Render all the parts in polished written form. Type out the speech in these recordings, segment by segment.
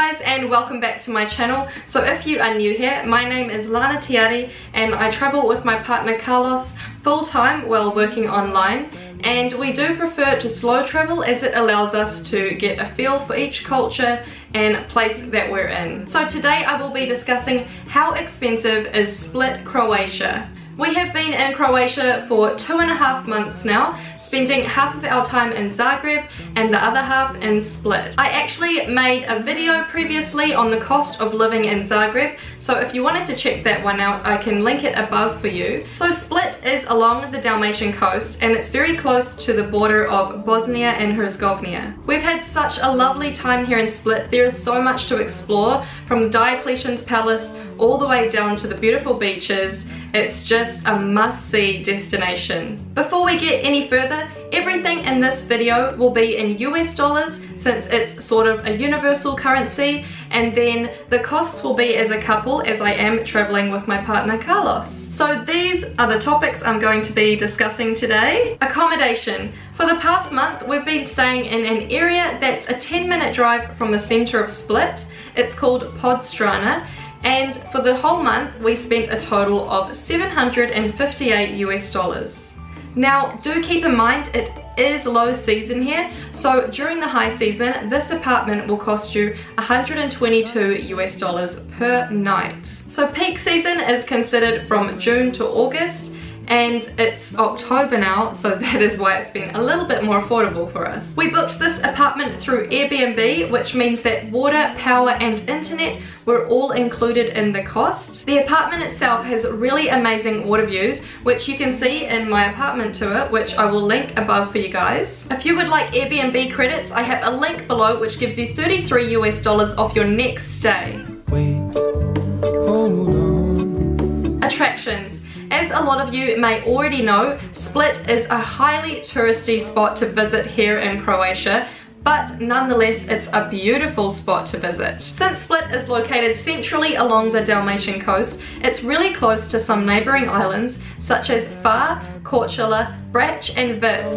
guys, and welcome back to my channel. So if you are new here, my name is Lana Tiari and I travel with my partner Carlos full-time while working online, and we do prefer to slow travel as it allows us to get a feel for each culture and place that we're in. So today I will be discussing how expensive is Split, Croatia. We have been in Croatia for 2.5 months now, spending half of our time in Zagreb and the other half in Split. I actually made a video previously on the cost of living in Zagreb, so if you wanted to check that one out, I can link it above for you. So Split is along the Dalmatian coast and it's very close to the border of Bosnia and Herzegovina. We've had such a lovely time here in Split. There is so much to explore, from Diocletian's Palace all the way down to the beautiful beaches. It's just a must-see destination. Before we get any further, everything in this video will be in US dollars since it's sort of a universal currency, and then the costs will be as a couple as I am traveling with my partner Carlos. So these are the topics I'm going to be discussing today. Accommodation. For the past month, we've been staying in an area that's a 10-minute drive from the center of Split. It's called Podstrana. And for the whole month, we spent a total of 758 US dollars. Now, do keep in mind it is low season here, so during the high season, this apartment will cost you 122 US dollars per night. So peak season is considered from June to August, and it's October now, so that is why it's been a little bit more affordable for us. We booked this apartment through Airbnb, which means that water, power and internet were all included in the cost. The apartment itself has really amazing water views, which you can see in my apartment tour, which I will link above for you guys. If you would like Airbnb credits, I have a link below which gives you 33 US dollars off your next stay. Wait, hold on. Attractions. As a lot of you may already know, Split is a highly touristy spot to visit here in Croatia, but nonetheless it's a beautiful spot to visit. Since Split is located centrally along the Dalmatian coast, it's really close to some neighbouring islands such as Far, Korčula, Brač and Vis.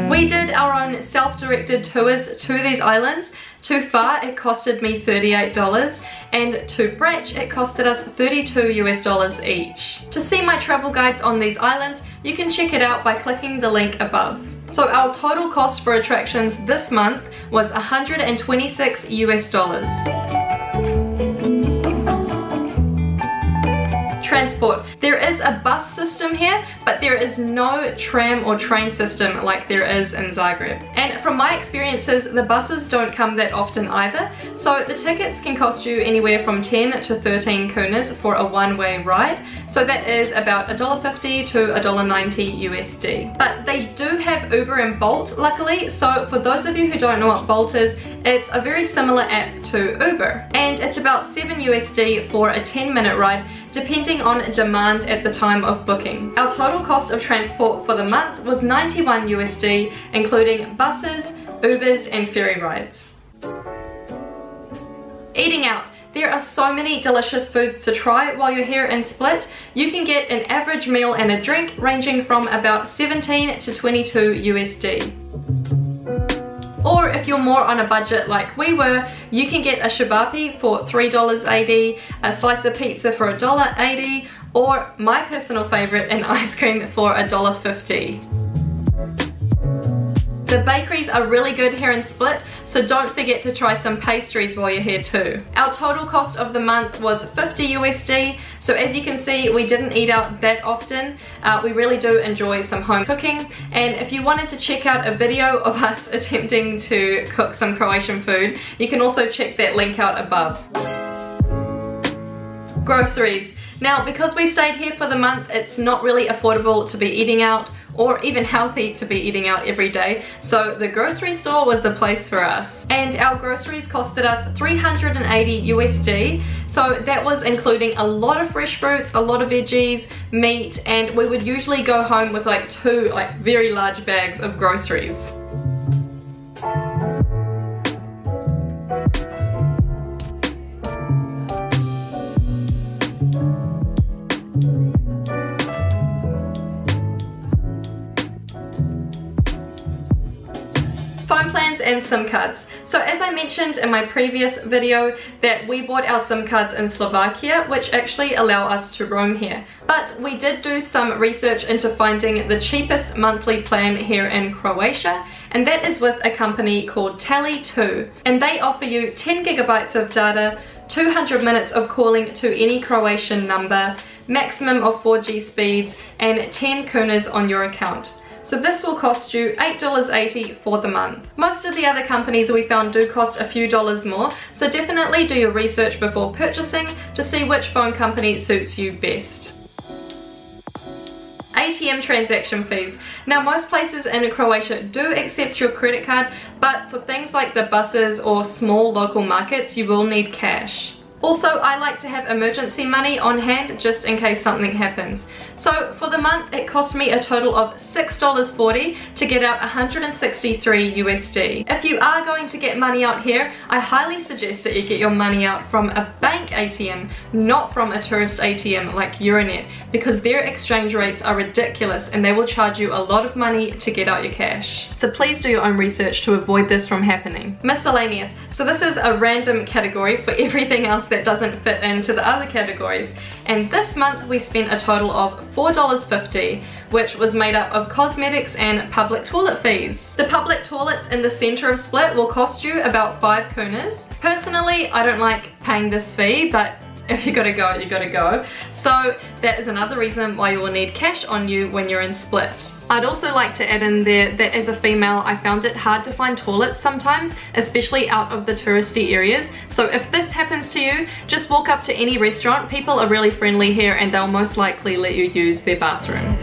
We did our own self-directed tours to these islands. To Far it costed me $38 and to Brač it costed us 32 US dollars each. To see my travel guides on these islands, you can check it out by clicking the link above. So our total cost for attractions this month was 126 US dollars. Transport. There is a bus system here, but there is no tram or train system like there is in Zagreb. And from my experiences, the buses don't come that often either, so the tickets can cost you anywhere from 10 to 13 kunas for a one-way ride, so that is about $1.50 to $1.90 USD. But they do have Uber and Bolt luckily, so for those of you who don't know what Bolt is, it's a very similar app to Uber. And it's about 7 USD for a 10-minute ride, depending on demand at the time of booking. Our total cost of transport for the month was 91 USD, including buses, Ubers and ferry rides. Eating out. There are so many delicious foods to try while you're here in Split. You can get an average meal and a drink ranging from about 17 to 22 USD. Or if you're more on a budget like we were, you can get a shivapi for $3.80, a slice of pizza for $1.80, or my personal favourite, an ice cream for $1.50. The bakeries are really good here in Split, so don't forget to try some pastries while you're here too. Our total cost of the month was 50 USD, so as you can see, we didn't eat out that often. We really do enjoy some home cooking, and if you wanted to check out a video of us attempting to cook some Croatian food, you can also check that link out above. Groceries. Now, because we stayed here for the month, it's not really affordable to be eating out or even healthy to be eating out every day, so the grocery store was the place for us. And our groceries costed us 380 USD, so that was including a lot of fresh fruits, a lot of veggies, meat, and we would usually go home with like two very large bags of groceries. Phone plans and SIM cards. So as I mentioned in my previous video that we bought our SIM cards in Slovakia, which actually allow us to roam here. But we did do some research into finding the cheapest monthly plan here in Croatia, and that is with a company called Tele2. And they offer you 10 gigabytes of data, 200 minutes of calling to any Croatian number, maximum of 4G speeds, and 10 kunas on your account. So this will cost you $8.80 for the month. Most of the other companies we found do cost a few dollars more, so definitely do your research before purchasing to see which phone company suits you best. ATM transaction fees. Now most places in Croatia do accept your credit card, but for things like the buses or small local markets you will need cash. Also, I like to have emergency money on hand just in case something happens. So for the month it cost me a total of $6.40 to get out 163 USD. If you are going to get money out here, I highly suggest that you get your money out from a bank ATM, not from a tourist ATM like Euronet, because their exchange rates are ridiculous and they will charge you a lot of money to get out your cash. So please do your own research to avoid this from happening. Miscellaneous. So this is a random category for everything else that doesn't fit into the other categories. And this month we spent a total of $4.50, which was made up of cosmetics and public toilet fees. The public toilets in the center of Split will cost you about 5 kunas. Personally, I don't like paying this fee, but if you gotta go, you gotta go. So that is another reason why you will need cash on you when you're in Split. I'd also like to add in there that as a female I found it hard to find toilets sometimes, especially out of the touristy areas. So if this happens to you, just walk up to any restaurant. People are really friendly here and they'll most likely let you use their bathroom.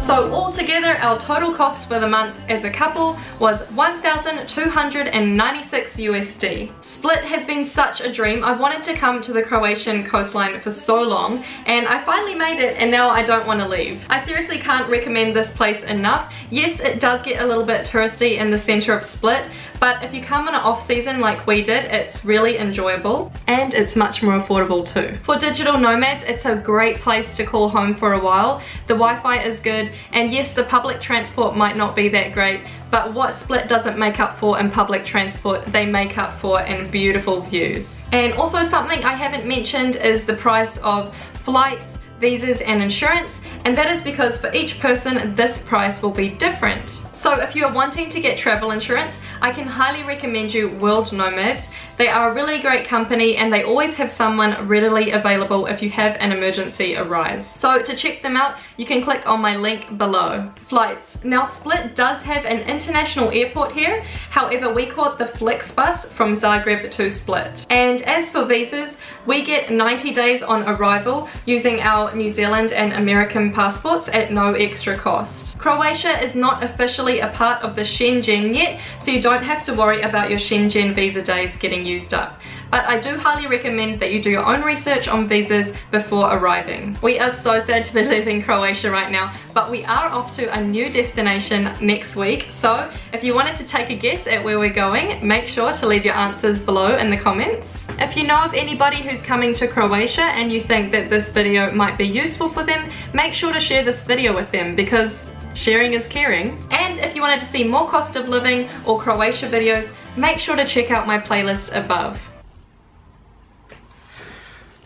So altogether our total cost for the month as a couple was 1,296 USD. Split has been such a dream. I've wanted to come to the Croatian coastline for so long and I finally made it, and now I don't want to leave. I seriously can't recommend this place enough. Yes, it does get a little bit touristy in the center of Split, but if you come in an off season like we did, it's really enjoyable and it's much more affordable too. For digital nomads, it's a great place to call home for a while. The Wi-Fi is good, and yes, the public transport might not be that great, but what Split doesn't make up for in public transport, they make up for in beautiful views. And also something I haven't mentioned is the price of flights, visas and insurance, and that is because for each person this price will be different. So if you're wanting to get travel insurance, I can highly recommend you World Nomads. They are a really great company and they always have someone readily available if you have an emergency arise. So to check them out, you can click on my link below. Flights. Now Split does have an international airport here, however we caught the Flexbus from Zagreb to Split. And as for visas, we get 90 days on arrival using our New Zealand and American passports at no extra cost. Croatia is not officially a part of the Schengen yet, so you don't have to worry about your Schengen visa days getting used up. But I do highly recommend that you do your own research on visas before arriving. We are so sad to be leaving Croatia right now, but we are off to a new destination next week. So if you wanted to take a guess at where we're going, make sure to leave your answers below in the comments. If you know of anybody who's coming to Croatia and you think that this video might be useful for them, make sure to share this video with them, because sharing is caring. And if you wanted to see more cost of living or Croatia videos, make sure to check out my playlist above.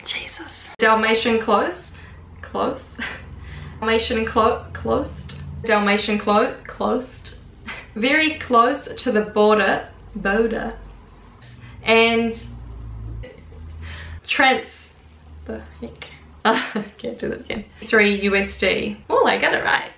Jesus. Dalmatian close. Dalmatian closed. Dalmatian closed. Very close to the border. And the heck. I can't do that again. 3 USD. Oh, I got it right.